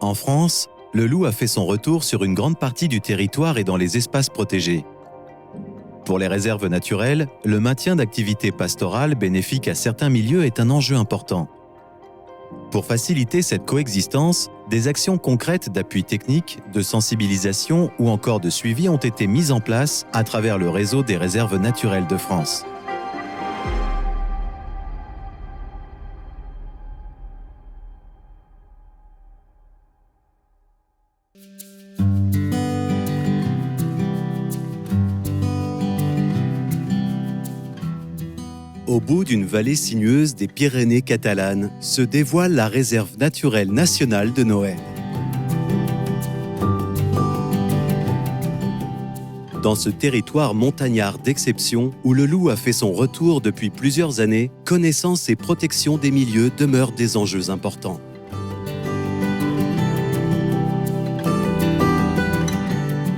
En France, le loup a fait son retour sur une grande partie du territoire et dans les espaces protégés. Pour les réserves naturelles, le maintien d'activités pastorales bénéfiques à certains milieux est un enjeu important. Pour faciliter cette coexistence, des actions concrètes d'appui technique, de sensibilisation ou encore de suivi ont été mises en place à travers le réseau des réserves naturelles de France. Au bout d'une vallée sinueuse des Pyrénées catalanes se dévoile la réserve naturelle nationale de Noël. Dans ce territoire montagnard d'exception où le loup a fait son retour depuis plusieurs années, connaissance et protection des milieux demeurent des enjeux importants.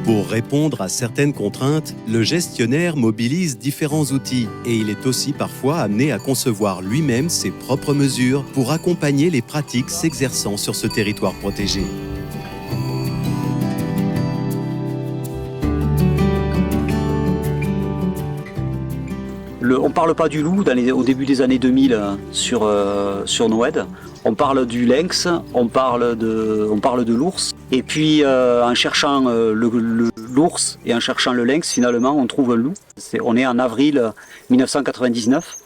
Pour répondre à certaines contraintes, le gestionnaire mobilise différents outils et il est aussi parfois amené à concevoir lui-même ses propres mesures pour accompagner les pratiques s'exerçant sur ce territoire protégé. On ne parle pas du loup au début des années 2000 sur Noëd. On parle du lynx, on parle de l'ours. Et puis en cherchant l'ours et en cherchant le lynx, finalement on trouve un loup. On est en avril 1999.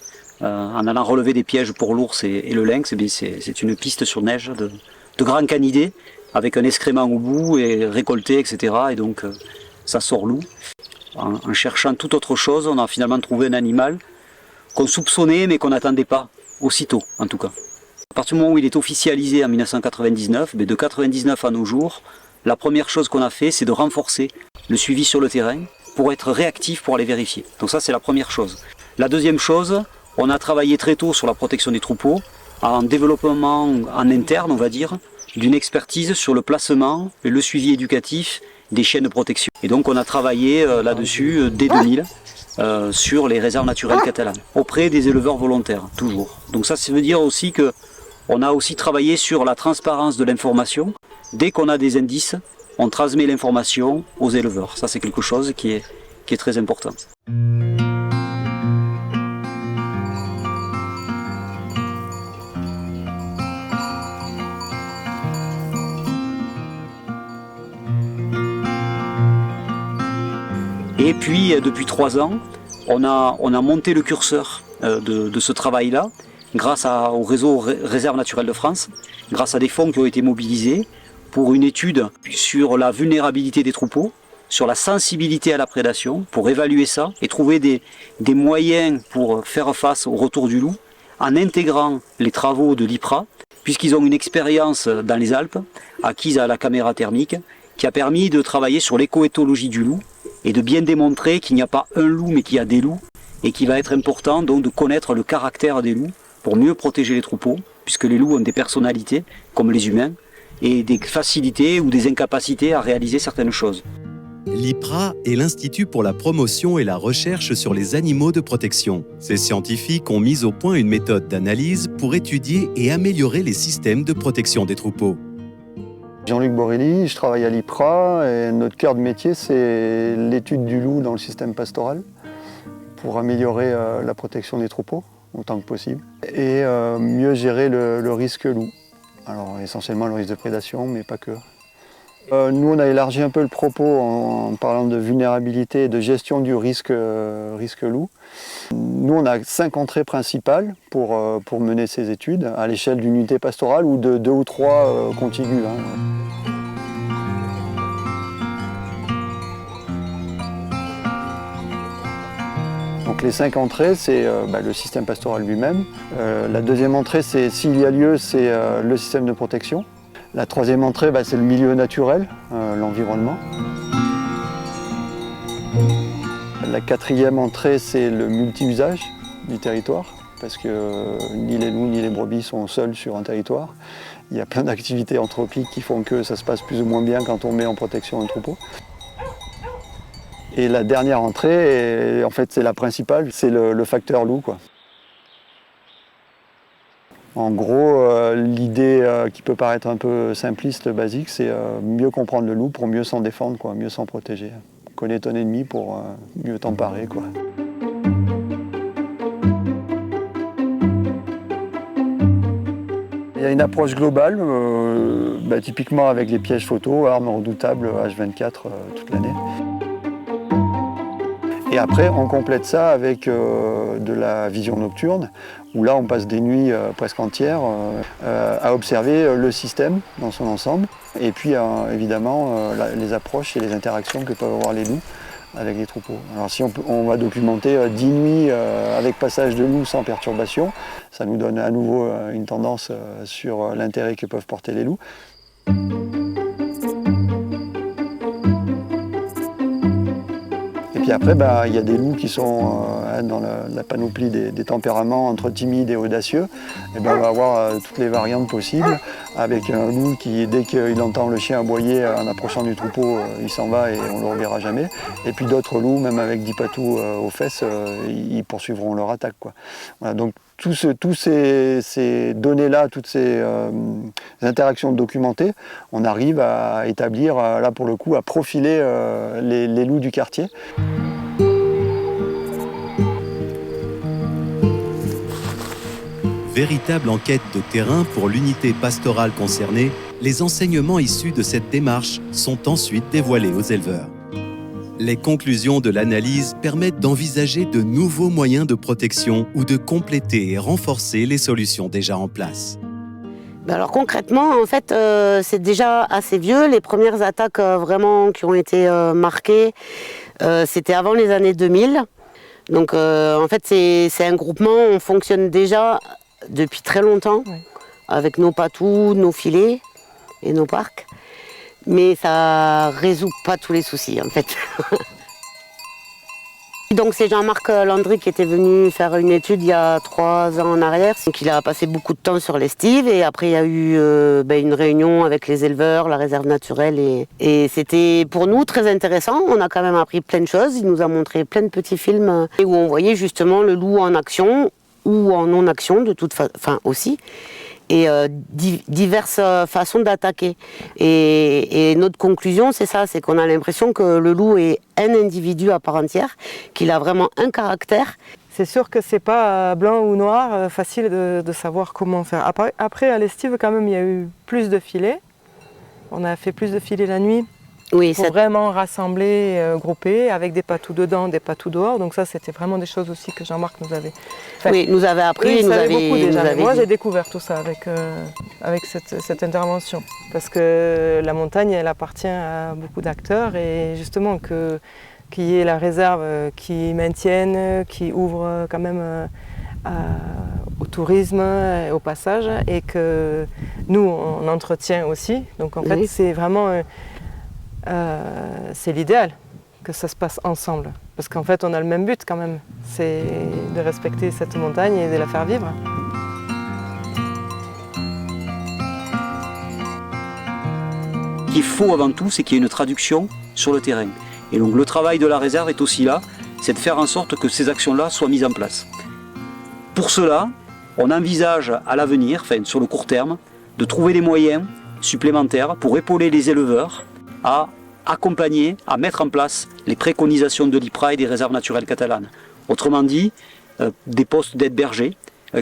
En allant relever des pièges pour l'ours et le lynx, c'est une piste sur neige de grands canidés avec un excrément au bout et récolté, etc. Et donc ça sort loup. En cherchant toute autre chose, on a finalement trouvé un animal qu'on soupçonnait mais qu'on n'attendait pas, aussitôt en tout cas. À partir du moment où il est officialisé en 1999, de 1999 à nos jours, la première chose qu'on a fait, c'est de renforcer le suivi sur le terrain pour être réactif pour aller vérifier. Donc ça, c'est la première chose. La deuxième chose, on a travaillé très tôt sur la protection des troupeaux, en développement en interne, on va dire, d'une expertise sur le placement et le suivi éducatif des chiens de protection. Et donc on a travaillé là-dessus dès 2000 sur les réserves naturelles catalanes, auprès des éleveurs volontaires, toujours. Donc ça veut dire aussi qu'on a aussi travaillé sur la transparence de l'information. Dès qu'on a des indices, on transmet l'information aux éleveurs. Ça c'est quelque chose qui est très important. Et puis, depuis 3 ans, on a monté le curseur de ce travail-là, grâce au réseau Réserve naturelle de France, grâce à des fonds qui ont été mobilisés pour une étude sur la vulnérabilité des troupeaux, sur la sensibilité à la prédation, pour évaluer ça et trouver des moyens pour faire face au retour du loup, en intégrant les travaux de l'IPRA, puisqu'ils ont une expérience dans les Alpes, acquise à la caméra thermique, qui a permis de travailler sur l'écoéthologie du loup, et de bien démontrer qu'il n'y a pas un loup mais qu'il y a des loups et qu'il va être important donc de connaître le caractère des loups pour mieux protéger les troupeaux, puisque les loups ont des personnalités comme les humains et des facilités ou des incapacités à réaliser certaines choses. L'IPRA est l'Institut pour la promotion et la recherche sur les animaux de protection. Ces scientifiques ont mis au point une méthode d'analyse pour étudier et améliorer les systèmes de protection des troupeaux. Jean-Luc Borelli, je travaille à l'IPRA et notre cœur de métier c'est l'étude du loup dans le système pastoral pour améliorer la protection des troupeaux autant que possible et mieux gérer le risque loup. Alors essentiellement le risque de prédation mais pas que. Nous on a élargi un peu le propos en parlant de vulnérabilité et de gestion du risque loup. Nous on a 5 entrées principales pour mener ces études à l'échelle d'une unité pastorale ou de 2 ou 3 contigus. Donc les 5 entrées, c'est le système pastoral lui-même. La deuxième entrée, c'est s'il y a lieu, c'est le système de protection. La troisième entrée, c'est le milieu naturel, l'environnement. La quatrième entrée, c'est le multi-usage du territoire, parce que ni les loups ni les brebis sont seuls sur un territoire. Il y a plein d'activités anthropiques qui font que ça se passe plus ou moins bien quand on met en protection un troupeau. Et la dernière entrée, en fait c'est la principale, c'est le facteur loup, quoi. En gros, l'idée qui peut paraître un peu simpliste, basique, c'est mieux comprendre le loup pour mieux s'en défendre, quoi, mieux s'en protéger. Connais ton ennemi pour mieux t'emparer, quoi. Il y a une approche globale, typiquement avec les pièges photo, armes redoutables H24 toute l'année. Et après, on complète ça avec de la vision nocturne, où là, on passe des nuits presque entières à observer le système dans son ensemble, et puis évidemment les approches et les interactions que peuvent avoir les loups avec les troupeaux. Alors si on va documenter 10 nuits avec passage de loups sans perturbation, ça nous donne à nouveau une tendance sur l'intérêt que peuvent porter les loups. Et puis après, il y a des loups qui sont dans la panoplie des tempéraments entre timides et audacieux. Et on va avoir toutes les variantes possibles, avec un loup qui, dès qu'il entend le chien aboyer en approchant du troupeau, il s'en va et on ne le reverra jamais. Et puis d'autres loups, même avec 10 patous aux fesses, ils poursuivront leur attaque, quoi. Voilà, donc tous ces données-là, toutes ces interactions documentées, on arrive à établir, là pour le coup, à profiler les loups du quartier. Véritable enquête de terrain pour l'unité pastorale concernée, les enseignements issus de cette démarche sont ensuite dévoilés aux éleveurs. Les conclusions de l'analyse permettent d'envisager de nouveaux moyens de protection ou de compléter et renforcer les solutions déjà en place. Alors concrètement, en fait, c'est déjà assez vieux. Les premières attaques vraiment qui ont été marquées, c'était avant les années 2000. Donc en fait, c'est un groupement, on fonctionne déjà depuis très longtemps, oui, avec nos patous, nos filets et nos parcs. Mais ça résout pas tous les soucis, en fait. Donc c'est Jean-Marc Landry qui était venu faire une étude il y a 3 ans en arrière. Donc il a passé beaucoup de temps sur l'estive et après il y a eu une réunion avec les éleveurs, la réserve naturelle et c'était pour nous très intéressant. On a quand même appris plein de choses. Il nous a montré plein de petits films où on voyait justement le loup en action ou en non-action de toute façon aussi. Et diverses façons d'attaquer. Et notre conclusion, c'est ça, c'est qu'on a l'impression que le loup est un individu à part entière, qu'il a vraiment un caractère. C'est sûr que c'est pas blanc ou noir, facile de savoir comment faire. Après, à l'estive, quand même, il y a eu plus de filets. On a fait plus de filets la nuit. Oui, pour vraiment rassembler, grouper, avec des patous dedans, des patous dehors. Donc ça, c'était vraiment des choses aussi que Jean-Marc nous avait fait. Oui, nous avait appris, nous avait beaucoup déjà. Moi, j'ai découvert tout ça avec cette intervention. Parce que la montagne, elle appartient à beaucoup d'acteurs. Et justement, qu'il y ait la réserve qui maintienne, qui ouvre quand même au tourisme, au passage. Et que nous, on entretient aussi. Donc en fait, c'est vraiment... c'est l'idéal que ça se passe ensemble. Parce qu'en fait, on a le même but quand même. C'est de respecter cette montagne et de la faire vivre. Ce qu'il faut avant tout, c'est qu'il y ait une traduction sur le terrain. Et donc le travail de la réserve est aussi là, c'est de faire en sorte que ces actions-là soient mises en place. Pour cela, on envisage à l'avenir, enfin sur le court terme, de trouver des moyens supplémentaires pour épauler les éleveurs à accompagner, à mettre en place les préconisations de l'IPRA et des réserves naturelles catalanes. Autrement dit, des postes d'aide berger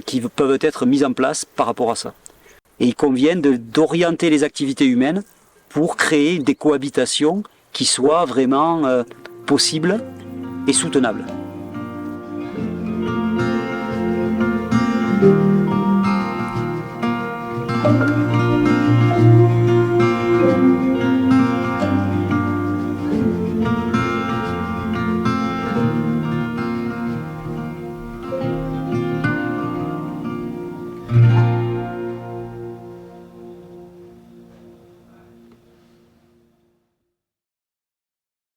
qui peuvent être mis en place par rapport à ça. Et il convient d'orienter les activités humaines pour créer des cohabitations qui soient vraiment possibles et soutenables.